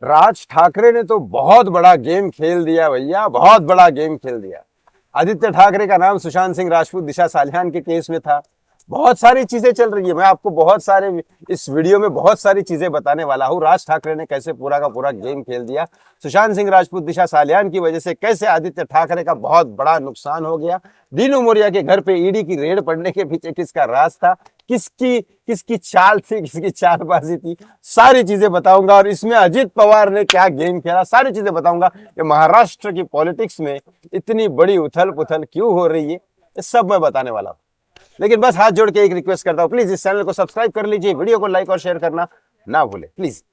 राज ठाकरे ने तो बहुत बड़ा गेम खेल दिया भैया, बहुत बड़ा गेम खेल दिया। आदित्य ठाकरे का नाम सुशांत सिंह राजपूत दिशा सालियान के केस में था। बहुत सारी चीजें चल रही है, मैं आपको बहुत सारे इस वीडियो में बहुत सारी चीजें बताने वाला हूँ। राज ठाकरे ने कैसे पूरा का पूरा गेम खेल दिया, सुशांत सिंह राजपूत दिशा सालियान की वजह से कैसे आदित्य ठाकरे का बहुत बड़ा नुकसान हो गया, दीनू मोरिया के घर पे ईडी की रेड पड़ने के पीछे किसका राज था, किसकी किसकी चाल थी, किसकी चालबाजी थी, सारी चीजें बताऊंगा। और इसमें अजित पवार ने क्या गेम खेला, सारी चीजें बताऊंगा। ये महाराष्ट्र की पॉलिटिक्स में इतनी बड़ी उथल पुथल क्यों हो रही है, ये सब मैं बताने वाला हूं। लेकिन बस हाथ जोड़ के एक रिक्वेस्ट करता हूं, प्लीज इस चैनल को सब्सक्राइब कर लीजिए, वीडियो को लाइक और शेयर करना ना भूले प्लीज।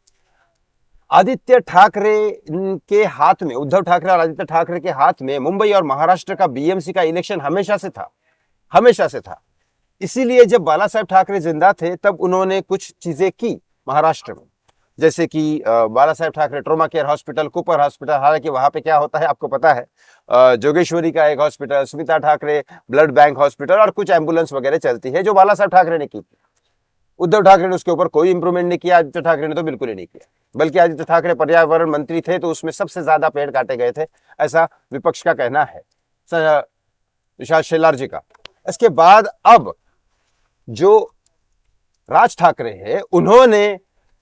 आदित्य ठाकरे के हाथ में, उद्धव ठाकरे और आदित्य ठाकरे के हाथ में मुंबई और महाराष्ट्र का बीएमसी का इलेक्शन हमेशा से था, हमेशा से था। इसीलिए जब बाला साहेब ठाकरे जिंदा थे तब उन्होंने कुछ चीजें की महाराष्ट्र में, जैसे कि Bala Saheb Thackeray trauma care hospital, Cooper hospital, हालांकि वहां पे क्या होता है आपको पता है, जोगेश्वरी का एक hospital, Smita Thackeray blood bank hospital और कुछ एम्बुलेंस वगैरह चलती है जो बाला साहेब ठाकरे ने की थी। उद्धव ठाकरे ने उसके ऊपर कोई इंप्रूवमेंट नहीं किया, आदित्य ठाकरे ने तो बिल्कुल ही नहीं किया। बल्कि आदित्य ठाकरे पर्यावरण मंत्री थे तो उसमें सबसे ज्यादा पेड़ काटे गए थे, ऐसा विपक्ष का कहना है, विशाल शेलार जी का। इसके बाद अब जो राज ठाकरे है उन्होंने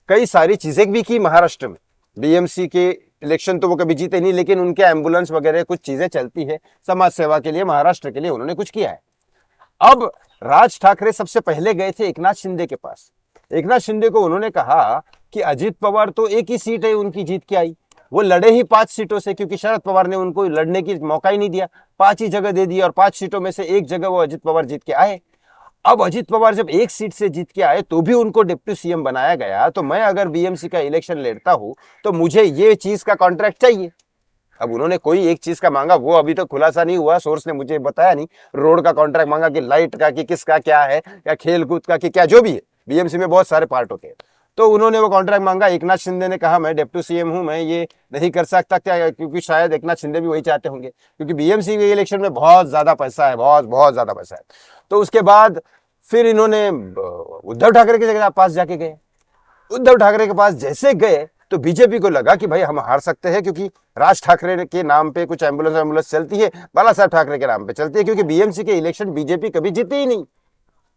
कई सारी चीजें भी की महाराष्ट्र में। बीएमसी के इलेक्शन तो वो कभी जीते नहीं, लेकिन उनके एम्बुलेंस वगैरह कुछ चीजें चलती है समाज सेवा के लिए, महाराष्ट्र के लिए उन्होंने कुछ किया है। अब राज ठाकरे सबसे पहले गए थे एकनाथ शिंदे के पास। एकनाथ शिंदे को उन्होंने कहा कि अजित पवार तो एक ही सीट है उनकी जीत के आई, वो लड़े ही 5 सीटों से, क्योंकि शरद पवार ने उनको लड़ने की मौका ही नहीं दिया, 5 ही जगह दे दी और 5 सीटों में से एक जगह वो अजित पवार जीत के आए। अब अजित पवार जब एक सीट से जीत के आए तो भी उनको डिप्टी सीएम बनाया गया, तो मैं अगर बीएमसी का इलेक्शन लड़ता हूं तो मुझे ये चीज का कॉन्ट्रैक्ट चाहिए। अब उन्होंने कोई एक चीज का मांगा, वो अभी तक खुलासा नहीं हुआ, सोर्स ने मुझे बताया नहीं। रोड का कॉन्ट्रैक्ट मांगा कि लाइट का, कि किसका क्या है, या खेल कूद का, कि क्या जो भी है, बीएमसी में बहुत सारे पार्ट होते हैं। तो उन्होंने वो कॉन्ट्रैक्ट मांगा। एकनाथ शिंदे ने कहा मैं डिप्टी सीएम हूं, मैं ये नहीं कर सकता क्या, क्योंकि शायद एकनाथ शिंदे भी वही चाहते होंगे, क्योंकि बीएमसी के इलेक्शन में बहुत ज्यादा पैसा है, बहुत बहुत ज्यादा पैसा है। तो उसके बाद फिर इन्होंने उद्धव ठाकरे के जगह पास जाके गए। उद्धव ठाकरे के पास जैसे गए तो बीजेपी को लगा कि भाई हम हार सकते हैं, क्योंकि राज ठाकरे के नाम पे कुछ एम्बुलेंस चलती है, बाला साहब ठाकरे के नाम पे चलती है, क्योंकि बीएमसी के इलेक्शन बीजेपी कभी जीती ही नहीं,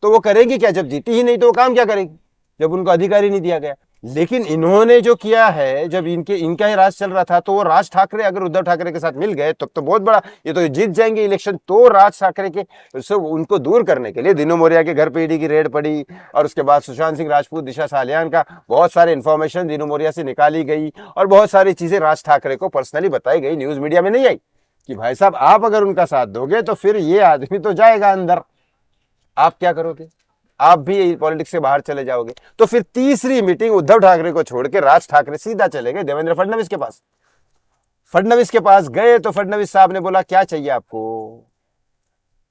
तो वो करेगी क्या, जब जीती ही नहीं तो वो काम क्या करेगी, जब उनको अधिकार ही नहीं दिया गया। लेकिन इन्होंने जो किया है, जब इनका ही राज चल रहा था, तो वो राज ठाकरे अगर उद्धव ठाकरे के साथ मिल गए तब तो बहुत बड़ा, ये तो जीत जाएंगे इलेक्शन। तो राज ठाकरे के से उनको दूर करने के लिए दीनू मोरिया के घर पे ईडी की रेड पड़ी, और उसके बाद सुशांत सिंह राजपूत दिशा सालियान का बहुत सारे इंफॉर्मेशन दीनू मोरिया से निकाली गई, और बहुत सारी चीजें राज ठाकरे को पर्सनली बताई गई, न्यूज मीडिया में नहीं आई कि भाई साहब आप अगर उनका साथ दोगे तो फिर ये आदमी तो जाएगा अंदर, आप क्या करोगे, आप भी पॉलिटिक्स से बाहर चले जाओगे। तो फिर तीसरी मीटिंग उद्धव ठाकरे को छोड़ के राज ठाकरे सीधा चले गए देवेंद्र फडणवीस के पास। फडणवीस के पास गए तो फडणवीस साहब ने बोला क्या चाहिए आपको।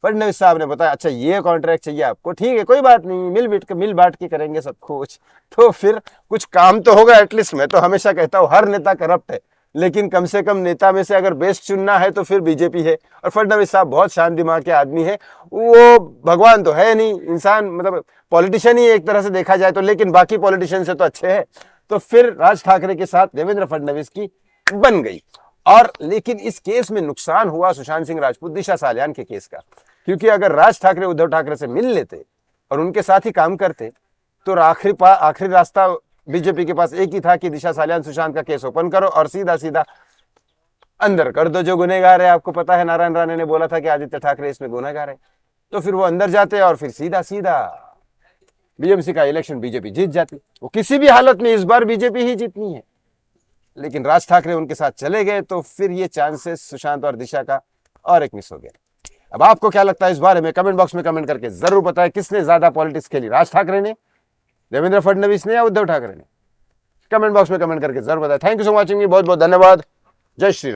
फडणवीस साहब ने बताया अच्छा ये कॉन्ट्रैक्ट चाहिए आपको, ठीक है कोई बात नहीं, मिल बांट के करेंगे सब कुछ। तो फिर कुछ काम तो होगा एटलीस्ट। मैं तो हमेशा कहता हूं हर नेता करप्ट है, लेकिन कम से कम नेता में से अगर बेस्ट चुनना है तो फिर बीजेपी है। और फडणवीस साहब बहुत शांत दिमाग के आदमी है, वो भगवान तो है नहीं, इंसान मतलब पॉलिटिशियन ही एक तरह से देखा जाए तो, लेकिन बाकी पॉलिटिशियन से तो अच्छे हैं। तो फिर राज ठाकरे के साथ देवेंद्र फडणवीस की बन गई। और लेकिन इस केस में नुकसान हुआ सुशांत सिंह राजपूत दिशा सालियान के केस का, क्योंकि अगर राज ठाकरे उद्धव ठाकरे से मिल लेते और उनके साथ ही काम करते तो आखिरी रास्ता बीजेपी के पास एक ही था कि दिशा सालियान सुशांत का केस ओपन करो और सीधा सीधा अंदर कर दो जो गुनहगार है। आपको पता है नारायण राणे ने बोला था कि आदित्य ठाकरे इसमें गुनहगार है, तो फिर वो अंदर जाते और फिर सीधा सीधा बीएमसी का इलेक्शन बीजेपी जीत जाती। वो किसी भी हालत में इस बार बीजेपी ही जीतनी है, लेकिन राज ठाकरे उनके साथ चले गए तो फिर ये चांसेस सुशांत और दिशा का और एक मिस हो गया। अब आपको क्या लगता है इस बारे में, कमेंट बॉक्स में कमेंट करके जरूर बताएं, किसने ज्यादा पॉलिटिक्स खेली, राज ठाकरे ने, देवेंद्र फडणवीस ने, या उद्धव ठाकरे ने। कमेंट बॉक्स में कमेंट करके जरूर बताएं। थैंक यू सो मच, बहुत बहुत धन्यवाद। जय श्री राम।